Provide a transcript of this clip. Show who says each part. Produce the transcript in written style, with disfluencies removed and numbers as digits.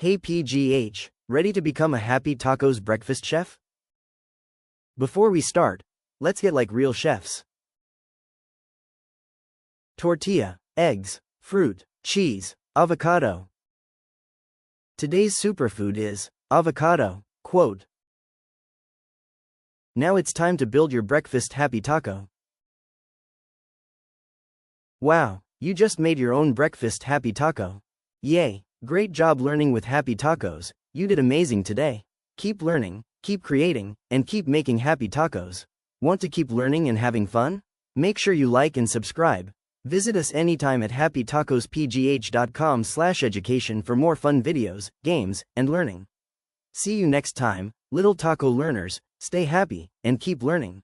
Speaker 1: Hey PGH, ready to become a Happy Tacos breakfast chef? Before we start, let's get like real chefs. Tortilla, eggs, fruit, cheese, avocado. Today's superfood is avocado, quote. Now it's time to build your breakfast happy taco. Wow, you just made your own breakfast happy taco. Yay, great job learning with happy tacos, you did amazing today. Keep learning, keep creating, and keep making happy tacos. Want to keep learning and having fun? Make sure you like and subscribe. Visit us anytime at happytacospgh.com/education for more fun videos, games, and learning. See you next time, little taco learners, stay happy, and keep learning.